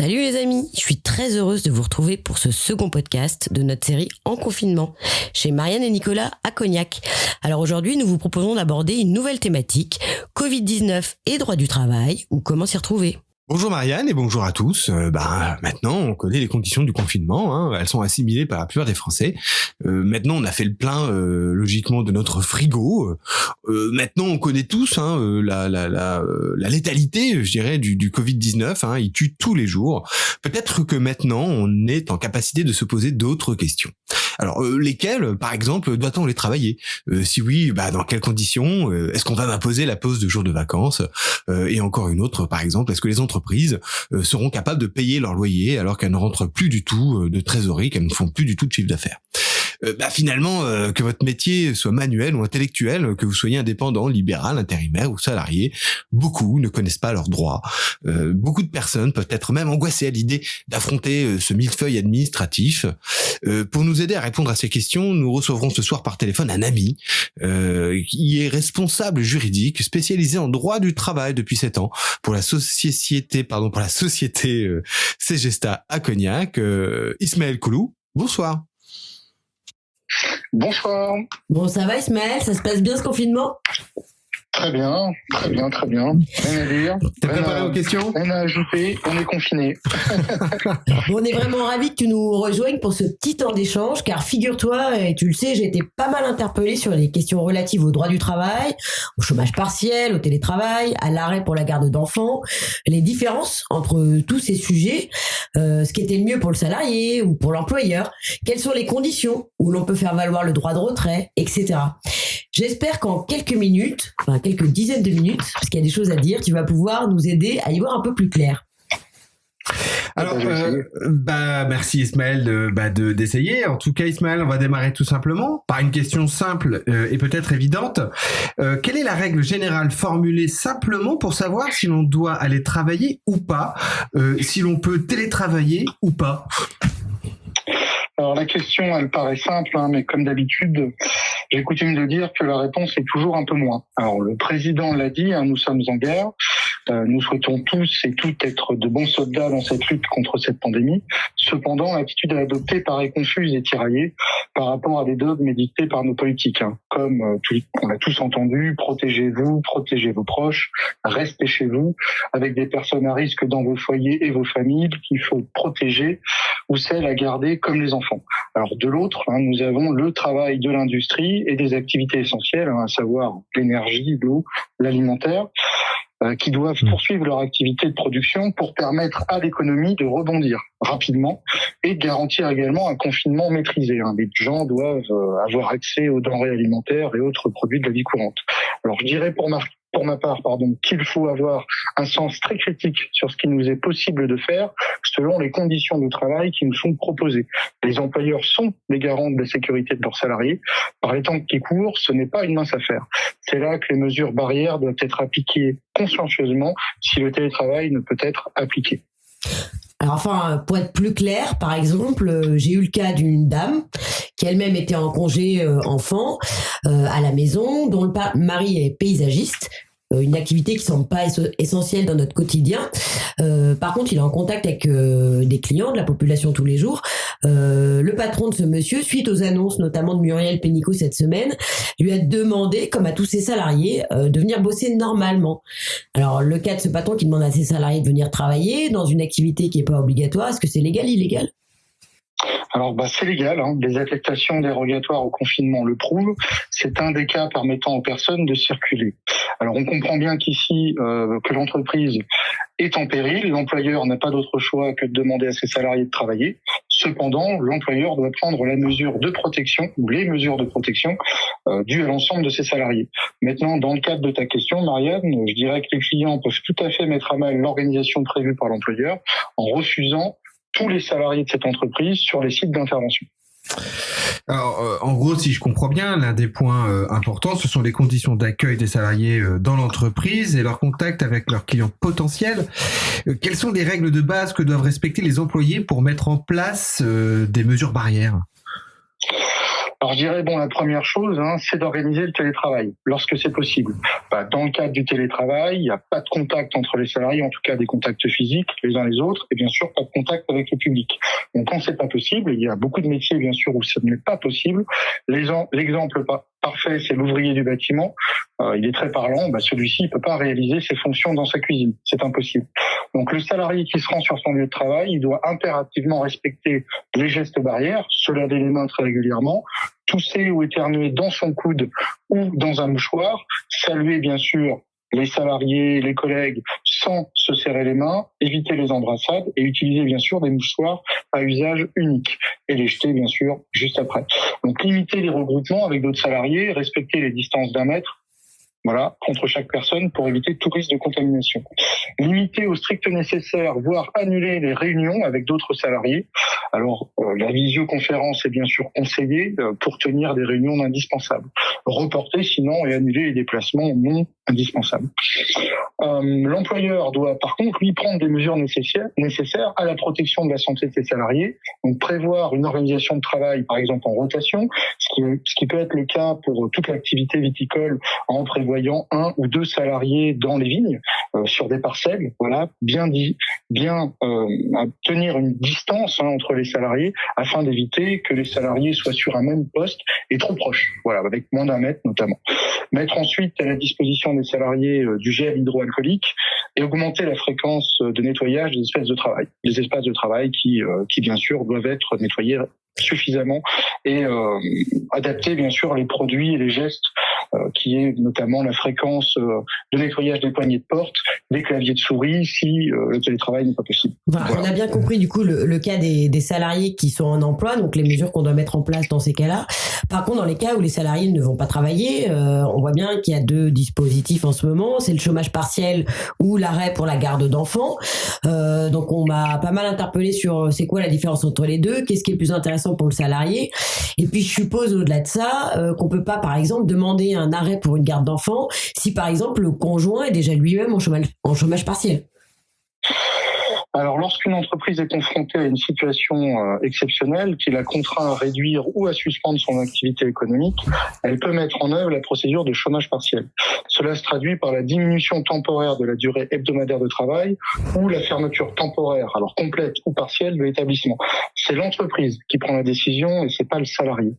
Salut les amis, je suis très heureuse de vous retrouver pour ce second podcast de notre série En confinement, chez Marianne et Nicolas à Cognac. Alors aujourd'hui, nous vous proposons d'aborder une nouvelle thématique, Covid-19 et droit du travail, ou comment s'y retrouver. Bonjour Marianne et bonjour à tous. Maintenant, on connaît les conditions du confinement. Elles sont assimilées par la plupart des Français. Maintenant, on a fait le plein, logiquement, de notre frigo. Maintenant, on connaît tous la létalité, je dirais, du Covid-19. Il tue tous les jours. Peut-être que maintenant, on est en capacité de se poser d'autres questions. Alors, lesquelles, par exemple, doit-on les travailler ? Si oui, dans quelles conditions ? Est-ce qu'on va m'imposer la pause de jours de vacances ? Et encore une autre, par exemple, est-ce que les entreprises seront capables de payer leur loyer alors qu'elles ne rentrent plus du tout de trésorerie, qu'elles ne font plus du tout de chiffre d'affaires ? Finalement, que votre métier soit manuel ou intellectuel, que vous soyez indépendant, libéral, intérimaire ou salarié, beaucoup ne connaissent pas leurs droits. Beaucoup de personnes peuvent être même angoissées à l'idée d'affronter ce millefeuille administratif. Pour nous aider à répondre à ces questions, nous recevrons ce soir par téléphone un ami qui est responsable juridique spécialisé en droit du travail depuis 7 ans pour la société Segesta à Cognac, Ismaël Koulou. Bonsoir. Bonsoir. Bon, ça va Ismaël, ça se passe bien ce confinement ? Très bien. Rien à dire. T'es préparé aux questions ? On a ajouté, on est confiné. Bon, on est vraiment ravis que tu nous rejoignes pour ce petit temps d'échange, car figure-toi, et tu le sais, j'ai été pas mal interpellée sur les questions relatives au droit du travail, au chômage partiel, au télétravail, à l'arrêt pour la garde d'enfants, les différences entre tous ces sujets, ce qui était le mieux pour le salarié ou pour l'employeur, quelles sont les conditions où l'on peut faire valoir le droit de retrait, etc. J'espère qu'en quelques dizaines de minutes, parce qu'il y a des choses à dire, tu vas pouvoir nous aider à y voir un peu plus clair. Alors, merci Ismaël d'essayer. En tout cas, Ismaël, on va démarrer tout simplement par une question simple et peut-être évidente. Quelle est la règle générale formulée simplement pour savoir si l'on doit aller travailler ou pas, si l'on peut télétravailler ou pas ? Alors la question, elle paraît simple, mais comme d'habitude, j'ai coutume de dire que la réponse est toujours un peu moins. Alors le président l'a dit, nous sommes en guerre. Nous souhaitons tous et toutes être de bons soldats dans cette lutte contre cette pandémie. Cependant, l'attitude à adopter paraît confuse et tiraillée par rapport à des dogmes édictés par nos politiques. Comme on a tous entendu, protégez-vous, protégez vos proches, restez chez vous, avec des personnes à risque dans vos foyers et vos familles qu'il faut protéger ou celles à garder comme les enfants. Alors de l'autre, nous avons le travail de l'industrie et des activités essentielles, à savoir l'énergie, l'eau, l'alimentaire, qui doivent poursuivre leur activité de production pour permettre à l'économie de rebondir rapidement et garantir également un confinement maîtrisé. Les gens doivent avoir accès aux denrées alimentaires et autres produits de la vie courante. Alors je dirais pour ma part, qu'il faut avoir un sens très critique sur ce qu'il nous est possible de faire selon les conditions de travail qui nous sont proposées. Les employeurs sont les garants de la sécurité de leurs salariés. Par les temps qui courent, ce n'est pas une mince affaire. C'est là que les mesures barrières doivent être appliquées consciencieusement si le télétravail ne peut être appliqué. Alors pour être plus clair, par exemple, j'ai eu le cas d'une dame qui elle-même était en congé enfant à la maison, dont le mari est paysagiste, une activité qui semble pas essentielle dans notre quotidien. Par contre, il est en contact avec des clients de la population tous les jours. Le patron de ce monsieur, suite aux annonces notamment de Muriel Pénicaud cette semaine, lui a demandé, comme à tous ses salariés, de venir bosser normalement. Alors, le cas de ce patron qui demande à ses salariés de venir travailler dans une activité qui est pas obligatoire, est-ce que c'est légal, illégal ? Alors c'est légal, les affectations dérogatoires au confinement le prouvent, c'est un des cas permettant aux personnes de circuler. Alors on comprend bien qu'ici que l'entreprise est en péril, l'employeur n'a pas d'autre choix que de demander à ses salariés de travailler. Cependant, l'employeur doit prendre la mesure de protection ou les mesures de protection dues à l'ensemble de ses salariés. Maintenant, dans le cadre de ta question, Marianne, je dirais que les clients peuvent tout à fait mettre à mal l'organisation prévue par l'employeur en refusant tous les salariés de cette entreprise sur les sites d'intervention. Alors, en gros, si je comprends bien, l'un des points importants, ce sont les conditions d'accueil des salariés dans l'entreprise et leur contact avec leurs clients potentiels. Quelles sont les règles de base que doivent respecter les employés pour mettre en place des mesures barrières ? Alors je dirais, la première chose, c'est d'organiser le télétravail lorsque c'est possible. Dans le cadre du télétravail, il n'y a pas de contact entre les salariés, en tout cas des contacts physiques les uns les autres, et bien sûr pas de contact avec le public. Donc quand c'est pas possible, il y a beaucoup de métiers bien sûr où ça n'est pas possible. L'exemple parfait, c'est l'ouvrier du bâtiment. Il est très parlant. Celui-ci, il peut pas réaliser ses fonctions dans sa cuisine. C'est impossible. Donc le salarié qui se rend sur son lieu de travail, il doit impérativement respecter les gestes barrières, se laver les mains très régulièrement, tousser ou éternuer dans son coude ou dans un mouchoir, saluer bien sûr les salariés, les collègues, sans se serrer les mains, éviter les embrassades et utiliser bien sûr des mouchoirs à usage unique et les jeter bien sûr juste après. Donc limiter les regroupements avec d'autres salariés, respecter les distances d'1 mètre, contre chaque personne pour éviter tout risque de contamination. Limiter au strict nécessaire, voire annuler les réunions avec d'autres salariés. Alors, la visioconférence est bien sûr conseillée pour tenir des réunions indispensables. Reporter sinon et annuler les déplacements non indispensables. L'employeur doit par contre lui prendre des mesures nécessaires à la protection de la santé de ses salariés. Donc prévoir une organisation de travail, par exemple en rotation, ce qui peut être le cas pour toute l'activité viticole en prévoyant 1 ou 2 salariés dans les vignes sur des parcelles, bien tenir une distance entre les salariés afin d'éviter que les salariés soient sur un même poste et trop proches, avec moins d'1 mètre notamment. Mettre ensuite à la disposition des salariés du gel hydroalcoolique et augmenter la fréquence de nettoyage des espaces de travail. Les espaces de travail qui bien sûr doivent être nettoyés suffisamment et adapter bien sûr les produits et les gestes qui est notamment la fréquence de nettoyage des poignées de porte, des claviers de souris si le télétravail n'est pas possible. On a bien compris du coup le cas des salariés qui sont en emploi, donc les mesures qu'on doit mettre en place dans ces cas-là. Par contre, dans les cas où les salariés ne vont pas travailler, on voit bien qu'il y a 2 dispositifs en ce moment, c'est le chômage partiel ou l'arrêt pour la garde d'enfants. Donc on m'a pas mal interpellé sur c'est quoi la différence entre les deux, qu'est-ce qui est le plus intéressant pour le salarié. Et puis je suppose au-delà de ça qu'on peut pas par exemple demander un arrêt pour une garde d'enfants si par exemple le conjoint est déjà lui-même en chômage partiel. Alors, lorsqu'une entreprise est confrontée à une situation exceptionnelle qui la contraint à réduire ou à suspendre son activité économique, elle peut mettre en œuvre la procédure de chômage partiel. Cela se traduit par la diminution temporaire de la durée hebdomadaire de travail ou la fermeture temporaire, alors complète ou partielle, de l'établissement. C'est l'entreprise qui prend la décision et c'est pas le salarié.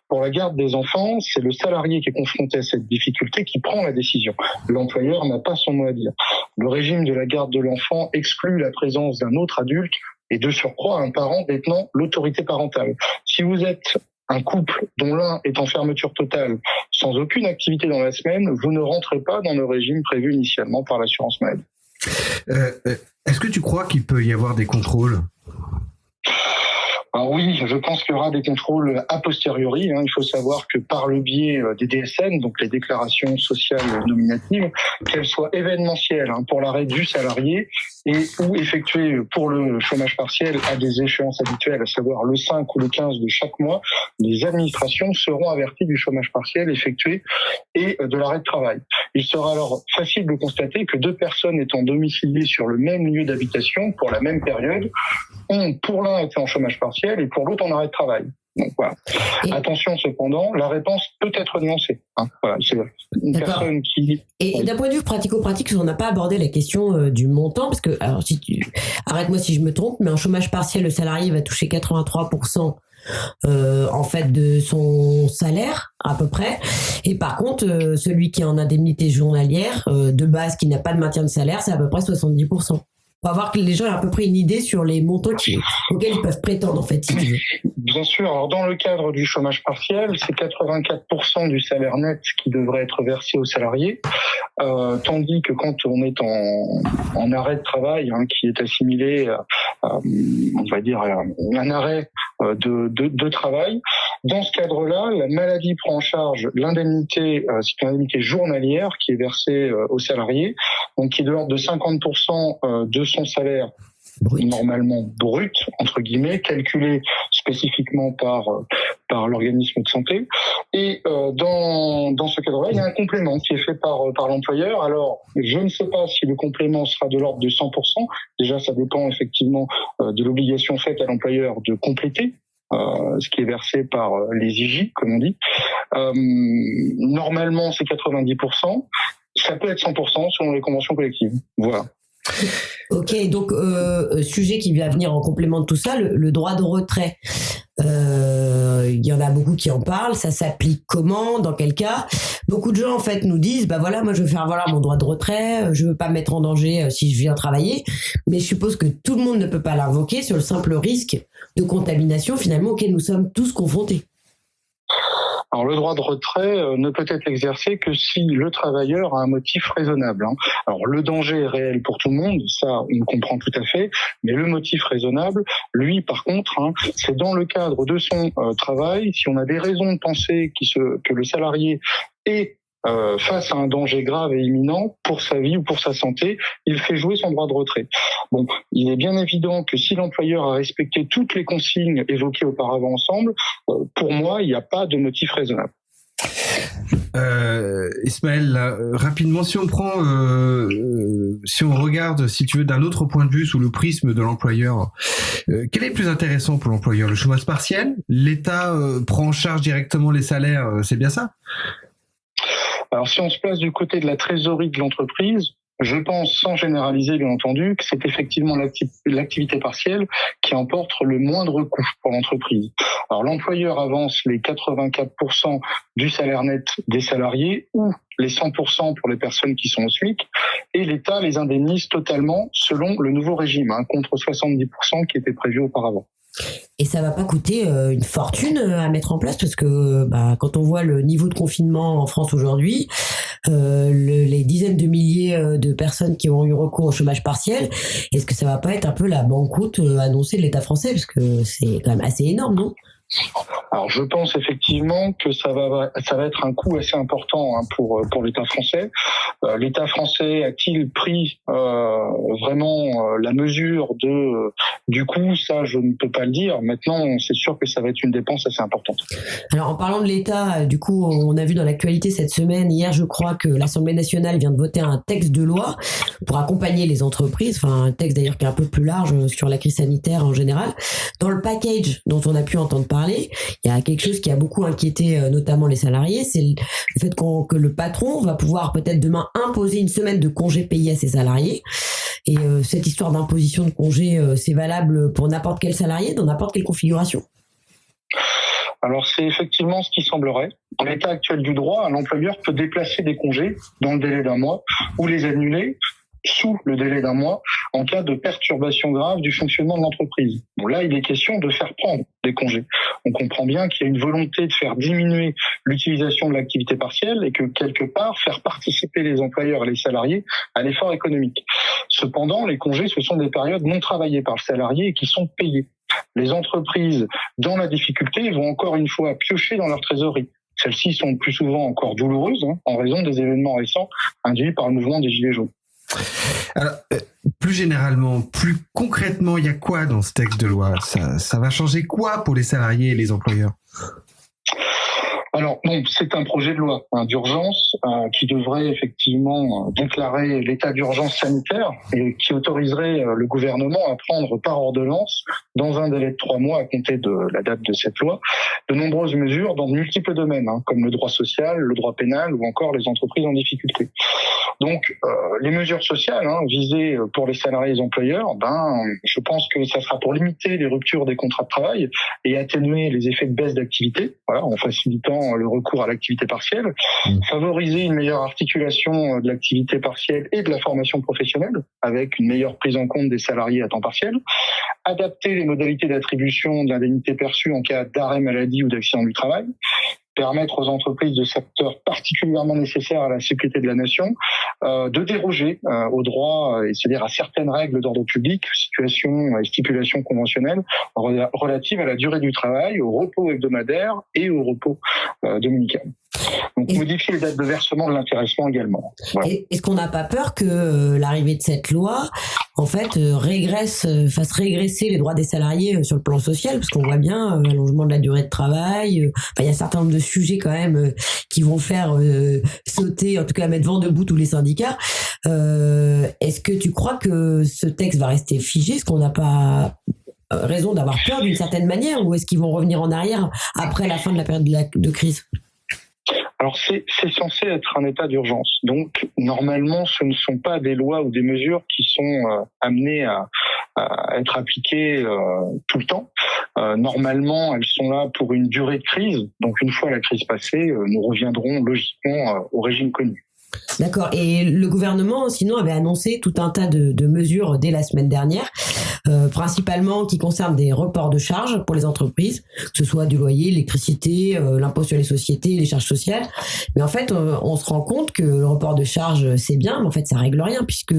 Pour la garde des enfants, c'est le salarié qui est confronté à cette difficulté qui prend la décision. L'employeur n'a pas son mot à dire. Le régime de la garde de l'enfant exclut la présence d'un autre adulte et de surcroît un parent détenant l'autorité parentale. Si vous êtes un couple dont l'un est en fermeture totale sans aucune activité dans la semaine, vous ne rentrez pas dans le régime prévu initialement par l'assurance maladie. Est-ce que tu crois qu'il peut y avoir des contrôles ? Alors oui, je pense qu'il y aura des contrôles a posteriori. Il faut savoir que par le biais des DSN, donc les déclarations sociales nominatives, qu'elles soient événementielles pour l'arrêt du salarié et ou effectuées pour le chômage partiel à des échéances habituelles, à savoir le 5 ou le 15 de chaque mois, les administrations seront averties du chômage partiel effectué et de l'arrêt de travail. Il sera alors facile de constater que 2 personnes étant domiciliées sur le même lieu d'habitation pour la même période ont pour l'un été en chômage partiel et pour l'autre en arrêt de travail. Donc voilà. Attention cependant, la réponse peut être nuancée. C'est une personne qui... Et d'un point de vue pratico-pratique, on n'a pas abordé la question du montant, parce que, alors arrête-moi si je me trompe, mais en chômage partiel, le salarié va toucher 83% en fait de son salaire à peu près, et par contre celui qui est en indemnité journalière de base, qui n'a pas de maintien de salaire, c'est à peu près 70%. On va voir que les gens aient à peu près une idée sur les montants auxquels ils peuvent prétendre, en fait, si tu veux. Bien sûr. Alors, dans le cadre du chômage partiel, c'est 84% du salaire net qui devrait être versé aux salariés, tandis que quand on est en arrêt de travail, qui est assimilé à, on va dire, un arrêt de travail, dans ce cadre-là, la maladie prend en charge l'indemnité, c'est une indemnité journalière qui est versée aux salariés, donc qui est de l'ordre de 50% de son salaire normalement brut, entre guillemets, calculé spécifiquement par l'organisme de santé. Et dans ce cadre-là, il y a un complément qui est fait par l'employeur. Alors, je ne sais pas si le complément sera de l'ordre de 100%. Déjà, ça dépend effectivement de l'obligation faite à l'employeur de compléter ce qui est versé par les IJ, comme on dit. Normalement, c'est 90%. Ça peut être 100% selon les conventions collectives. Voilà. Ok, donc sujet qui va venir en complément de tout ça, le droit de retrait. Il y en a beaucoup qui en parlent. Ça s'applique comment, dans quel cas? Beaucoup de gens en fait nous disent bah voilà, moi je veux faire valoir mon droit de retrait, je veux pas me mettre en danger si je viens travailler, mais je suppose que tout le monde ne peut pas l'invoquer sur le simple risque de contamination finalement auquel nous sommes tous confrontés. Alors le droit de retrait ne peut être exercé que si le travailleur a un motif raisonnable. Alors le danger est réel pour tout le monde, ça on le comprend tout à fait, mais le motif raisonnable, lui par contre, c'est dans le cadre de son travail, si on a des raisons de penser que le salarié est face à un danger grave et imminent pour sa vie ou pour sa santé, il fait jouer son droit de retrait. Bon, il est bien évident que si l'employeur a respecté toutes les consignes évoquées auparavant ensemble, pour moi, il n'y a pas de motif raisonnable. Ismaël, là, rapidement, si on regarde, si tu veux, d'un autre point de vue, sous le prisme de l'employeur, quel est le plus intéressant pour l'employeur? Le chômage partiel? L'État prend en charge directement les salaires, c'est bien ça? Alors si on se place du côté de la trésorerie de l'entreprise, je pense, sans généraliser bien entendu, que c'est effectivement l'activité partielle qui emporte le moindre coût pour l'entreprise. Alors l'employeur avance les 84% du salaire net des salariés ou les 100% pour les personnes qui sont au SMIC, et l'État les indemnise totalement selon le nouveau régime, contre 70% qui était prévu auparavant. Et ça va pas coûter une fortune à mettre en place parce que quand on voit le niveau de confinement en France aujourd'hui, les dizaines de milliers de personnes qui ont eu recours au chômage partiel, est-ce que ça va pas être un peu la banqueroute annoncée de l'État français parce que c'est quand même assez énorme, non? Alors je pense effectivement que ça va être un coût assez important pour l'État français. L'État français a-t-il pris vraiment la mesure du coût? Ça, je ne peux pas le dire. Maintenant, c'est sûr que ça va être une dépense assez importante. Alors en parlant de l'État, du coup, on a vu dans l'actualité cette semaine, hier je crois que l'Assemblée nationale vient de voter un texte de loi pour accompagner les entreprises, enfin un texte d'ailleurs qui est un peu plus large sur la crise sanitaire en général. Dans le package dont on a pu entendre parler, il y a quelque chose qui a beaucoup inquiété notamment les salariés, c'est le fait que le patron va pouvoir peut-être demain imposer une semaine de congé payé à ses salariés. Et cette histoire d'imposition de congé, c'est valable pour n'importe quel salarié, dans n'importe quelle configuration? Alors c'est effectivement ce qui semblerait. En l'état actuel du droit, l'employeur peut déplacer des congés dans le délai d'un mois ou les annuler sous le délai d'un mois en cas de perturbation grave du fonctionnement de l'entreprise. Bon, là, il est question de faire prendre des congés. On comprend bien qu'il y a une volonté de faire diminuer l'utilisation de l'activité partielle et que, quelque part, faire participer les employeurs et les salariés à l'effort économique. Cependant, les congés, ce sont des périodes non travaillées par le salarié et qui sont payées. Les entreprises, dans la difficulté, vont encore une fois piocher dans leur trésorerie. Celles-ci sont le plus souvent encore douloureuses en raison des événements récents induits par le mouvement des Gilets jaunes. Alors, plus généralement, plus concrètement, il y a quoi dans ce texte de loi? Ça va changer quoi pour les salariés et les employeurs? Alors, bon, c'est un projet de loi d'urgence qui devrait effectivement déclarer l'état d'urgence sanitaire et qui autoriserait le gouvernement à prendre par ordonnance, dans un délai de 3 mois à compter de la date de cette loi, de nombreuses mesures dans de multiples domaines, comme le droit social, le droit pénal ou encore les entreprises en difficulté. Donc, les mesures sociales visées pour les salariés et les employeurs, je pense que ça sera pour limiter les ruptures des contrats de travail et atténuer les effets de baisse d'activité, en facilitant le recours à l'activité partielle, favoriser une meilleure articulation de l'activité partielle et de la formation professionnelle avec une meilleure prise en compte des salariés à temps partiel, adapter les modalités d'attribution de l'indemnité perçue en cas d'arrêt maladie ou d'accident du travail, permettre aux entreprises de secteurs particulièrement nécessaires à la sécurité de la nation de déroger aux droits, c'est-à-dire à certaines règles d'ordre public, situations et stipulations conventionnelles relatives à la durée du travail, au repos hebdomadaire et au repos dominical. Donc modifier les dates de versement de l'intéressement également. Voilà. Est-ce qu'on n'a pas peur que l'arrivée de cette loi, en fait, fasse régresser les droits des salariés sur le plan social, parce qu'on voit bien l'allongement de la durée de travail. Il y a un certain nombre de sujets quand même qui vont faire sauter, en tout cas mettre vent debout tous les syndicats. Est-ce que tu crois que ce texte va rester figé? Est-ce qu'on n'a pas raison d'avoir peur d'une certaine manière, ou est-ce qu'ils vont revenir en arrière après la fin de la période de crise ? Alors c'est censé être un état d'urgence. Donc normalement, ce ne sont pas des lois ou des mesures qui sont amenées à être appliquées tout le temps. Normalement, elles sont là pour une durée de crise. Donc une fois la crise passée, nous reviendrons logiquement au régime connu. D'accord. Et le gouvernement, sinon, avait annoncé tout un tas de mesures dès la semaine dernière, principalement qui concernent des reports de charges pour les entreprises, que ce soit du loyer, l'électricité, l'impôt sur les sociétés, les charges sociales. Mais en fait, on se rend compte que le report de charges, c'est bien, mais en fait, ça règle rien puisque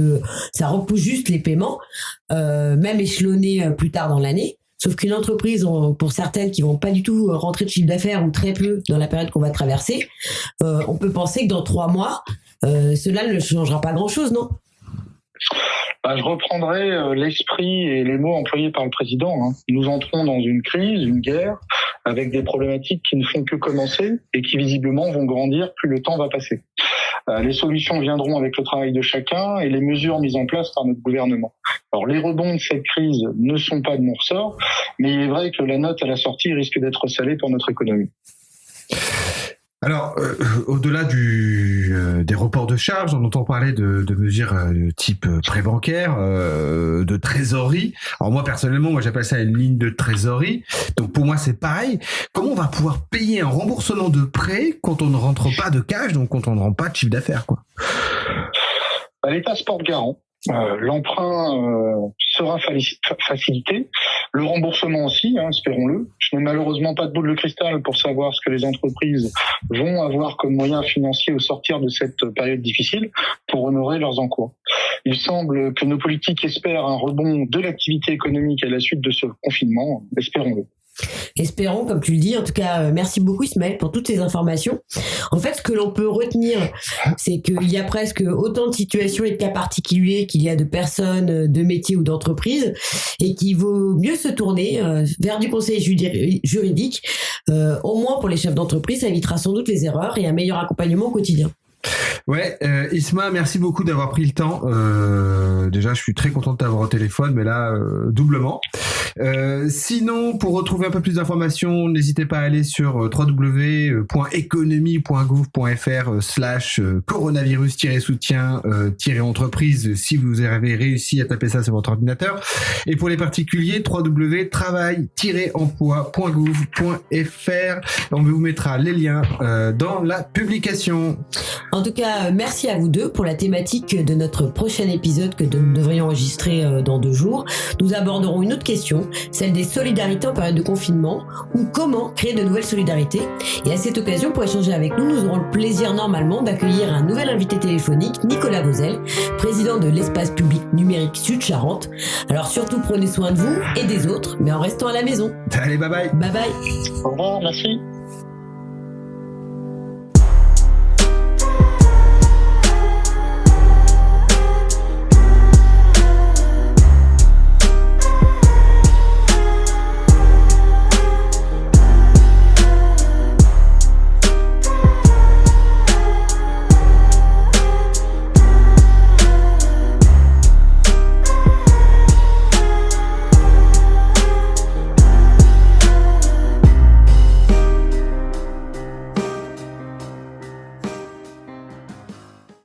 ça repousse juste les paiements, même échelonnés plus tard dans l'année. Sauf qu'une entreprise, pour certaines qui vont pas du tout rentrer de chiffre d'affaires ou très peu dans la période qu'on va traverser, on peut penser que dans 3 mois, cela ne changera pas grand-chose, non ? Je reprendrai l'esprit et les mots employés par le président. Nous entrons dans une crise, une guerre, avec des problématiques qui ne font que commencer et qui visiblement vont grandir plus le temps va passer. Les solutions viendront avec le travail de chacun et les mesures mises en place par notre gouvernement. Alors les rebonds de cette crise ne sont pas de mon ressort, mais il est vrai que la note à la sortie risque d'être salée pour notre économie. Alors, au-delà des reports de charges, on entend parler de mesures de type prêt bancaire, de trésorerie. Alors moi, personnellement, j'appelle ça une ligne de trésorerie. Donc pour moi, c'est pareil. Comment on va pouvoir payer un remboursement de prêt quand on ne rentre pas de cash, donc quand on ne rend pas de chiffre d'affaires, quoi ? L'État se porte garant. L'emprunt sera facilité, le remboursement aussi, espérons-le. Je n'ai malheureusement pas de boule de cristal pour savoir ce que les entreprises vont avoir comme moyens financiers au sortir de cette période difficile pour honorer leurs encours. Il semble que nos politiques espèrent un rebond de l'activité économique à la suite de ce confinement, espérons-le. Espérons, comme tu le dis. En tout cas, merci beaucoup Ismaël pour toutes ces informations. En fait, ce que l'on peut retenir, c'est qu'il y a presque autant de situations et de cas particuliers qu'il y a de personnes, de métiers ou d'entreprises, et qu'il vaut mieux se tourner vers du conseil juridique. Au moins pour les chefs d'entreprise, ça évitera sans doute les erreurs et un meilleur accompagnement au quotidien. Ouais, Isma, merci beaucoup d'avoir pris le temps. Déjà, je suis très content de t'avoir au téléphone, mais là, doublement. Sinon, pour retrouver un peu plus d'informations, n'hésitez pas à aller sur www.economie.gouv.fr/coronavirus-soutien-entreprise si vous avez réussi à taper ça sur votre ordinateur. Et pour les particuliers, www.travail-emploi.gouv.fr. On vous mettra les liens dans la publication. En tout cas, merci à vous deux pour la thématique de notre prochain épisode que nous devrions enregistrer dans 2 jours. Nous aborderons une autre question, celle des solidarités en période de confinement, ou comment créer de nouvelles solidarités. Et à cette occasion, pour échanger avec nous, nous aurons le plaisir normalement d'accueillir un nouvel invité téléphonique, Nicolas Vauzel, président de l'espace public numérique Sud-Charente. Alors surtout, prenez soin de vous et des autres, mais en restant à la maison. Allez, bye bye. Bye bye. Au revoir, merci.